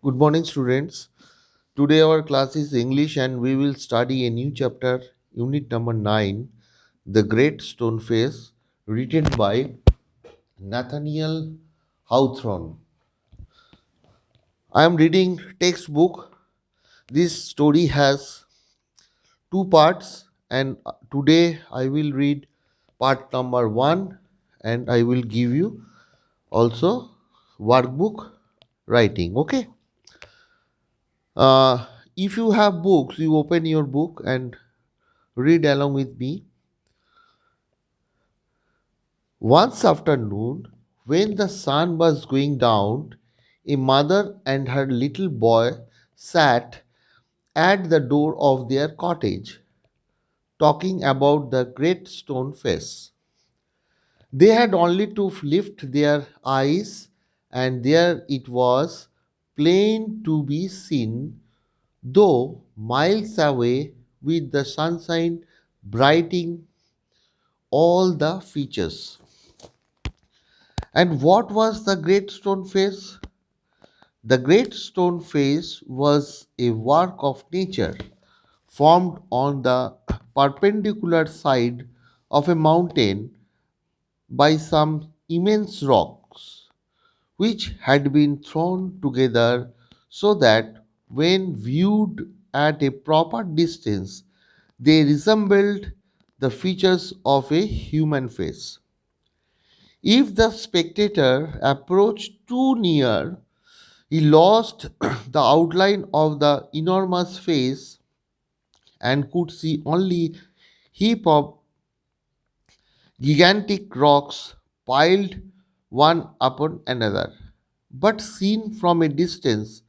Good morning, students. Today, our class is English and we will study a new chapter, unit number 9, The Great Stone Face, written by Nathaniel Hawthorne. I am reading textbook. This story has two parts, and today I will read part number 1 and I will give you also workbook writing. Okay. Uh, if you have books, you open your book and read along with me. Once afternoon, when the sun was going down, a mother and her little boy sat at the door of their cottage, talking about the great stone face. They had only to lift their eyes, and there it was, plain to be seen, though miles away, with the sunshine brightening all the features. And what was the great stone face? The great stone face was a work of nature formed on the perpendicular side of a mountain by some immense rocks, which had been thrown together so that when viewed at a proper distance, they resembled the features of a human face. If the spectator approached too near, he lost the outline of the enormous face and could see only heap of gigantic rocks piled one upon another. But seen from a distance,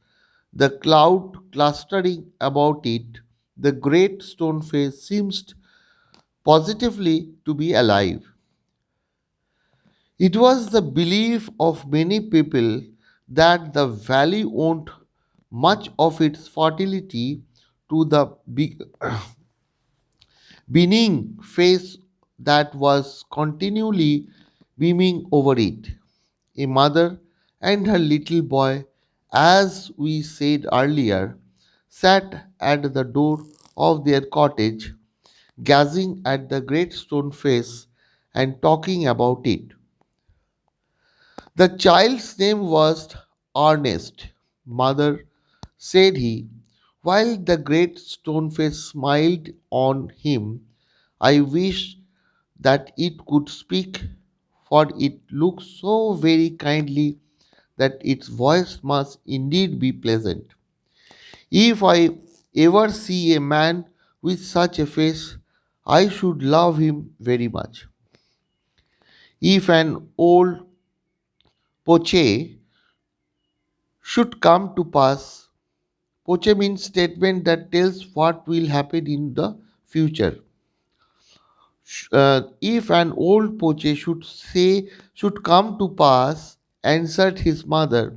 the cloud clustering about it, the great stone face seems positively to be alive. It was the belief of many people that the valley owed much of its fertility to the beaming face that was continually beaming over it. A mother and her little boy, as we said earlier, sat at the door of their cottage, gazing at the great stone face and talking about it. The child's name was Ernest. Mother, said he, while the great stone face smiled on him. I wish that it could speak, for it looks so very kindly that its voice must indeed be pleasant. If I ever see a man with such a face, I should love him very much. If an old poche should come to pass, poche means statement that tells what will happen in the future. If an old poche should come to pass, answered his mother,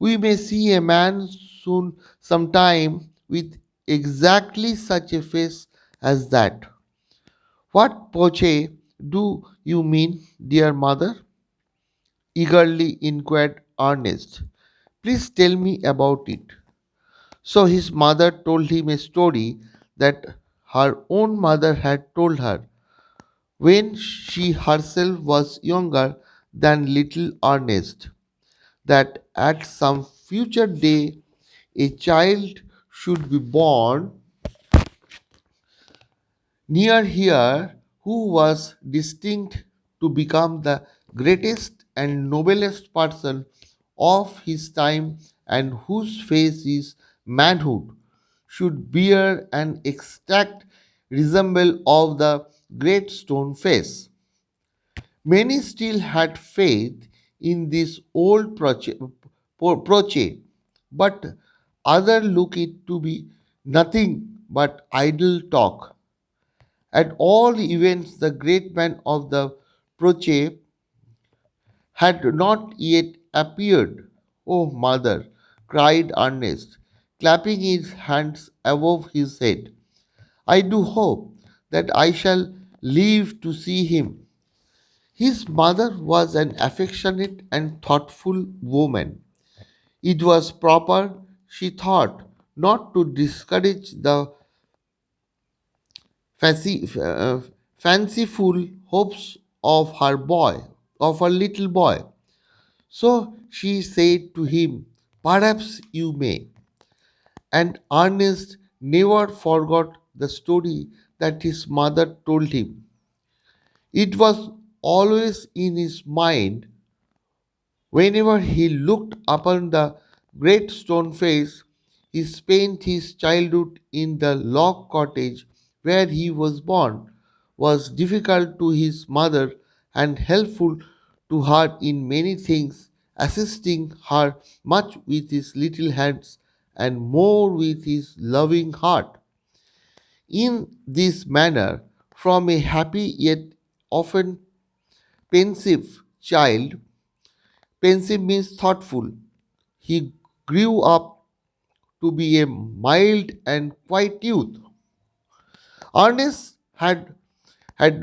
we may see a man soon sometime with exactly such a face as that. What poche do you mean, dear mother? Eagerly inquired Ernest. Please tell me about it. So his mother told him a story that her own mother had told her when she herself was younger than little Ernest, that at some future day a child should be born near here who was destined to become the greatest and noblest person of his time and whose face is manhood should bear an exact resemble of the great stone face. Many still had faith in this old proche, but others look it to be nothing but idle talk. At all events, the great man of the proche had not yet appeared. Oh, mother, cried Ernest, clapping his hands above his head. I do hope that I shall live to see him. His mother was an affectionate and thoughtful woman. It was proper she thought not to discourage the fancy, fanciful hopes of her little boy. So she said to him, "Perhaps you may." And Ernest never forgot the story that his mother told him. It was always in his mind whenever he looked upon the great stone face. He spent his childhood in the log cottage where he was born, was difficult to his mother and helpful to her in many things, assisting her much with his little hands and more with his loving heart. In this manner, from a happy yet often pensive child, pensive means thoughtful, he grew up to be a mild and quiet youth. Ernest had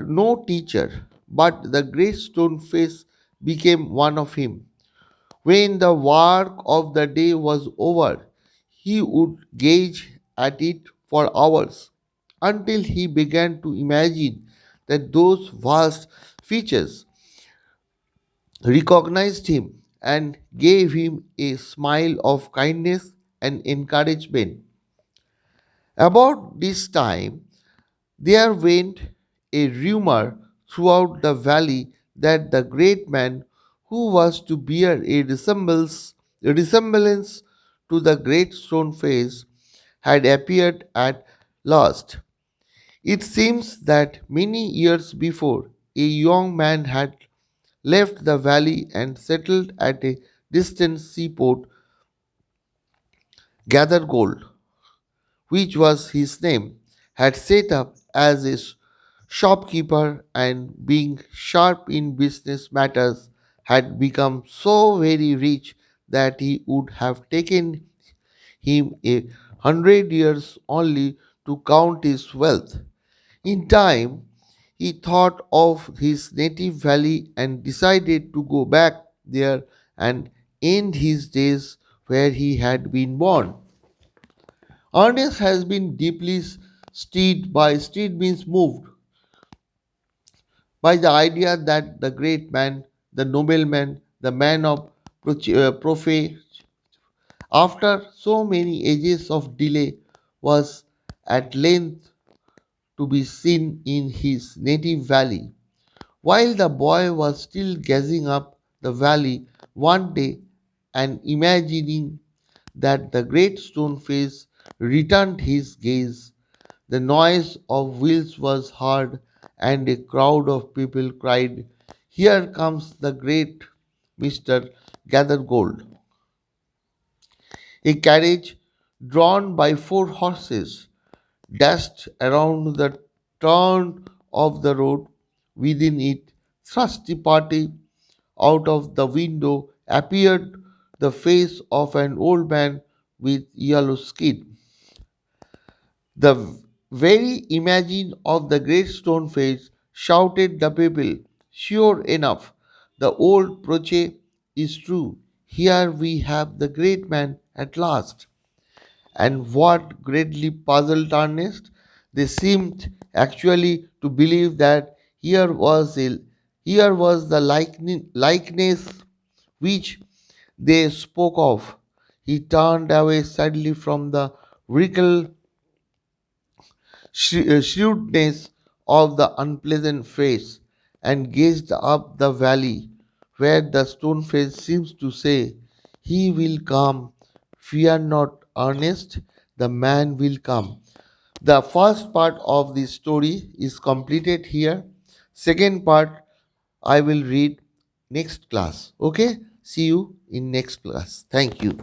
no teacher, but the great stone face became one of him. When the work of the day was over, he would gaze at it for hours until he began to imagine that those vast features recognized him and gave him a smile of kindness and encouragement. About this time, there went a rumor throughout the valley that the great man who was to bear a resemblance to the great stone face had appeared at last. It seems that many years before, a young man had left the valley and settled at a distant seaport, gather gold, which was his name, had set up as a shopkeeper and being sharp in business matters had become so very rich that he would have taken him 100 years only to count his wealth. In time, he thought of his native valley and decided to go back there and end his days where he had been born. Ernest has been deeply stirred means moved by the idea that the great man, the nobleman, the man of prophet, after so many ages of delay, was at length to be seen in his native valley. While the boy was still gazing up the valley one day and imagining that the great stone face returned his gaze, the noise of wheels was heard, and a crowd of people cried, "Here comes the great Mr. Gather Gold." A carriage drawn by 4 horses dashed around the turn of the road. Within it, thrust the party out of the window, appeared the face of an old man with yellow skin. The very image of the great stone face, shouted the people. Sure enough, the old proche is true. Here we have the great man at last. And what greatly puzzled Ernest, they seemed actually to believe that here was the likeness which they spoke of. He turned away sadly from the wrinkled shrewdness of the unpleasant face and gazed up the valley where the stone face seems to say, "He will come, fear not, Ernest, the man will come." The first part of the story is completed here. Second part I will read next class. Okay? See you in next class. Thank you.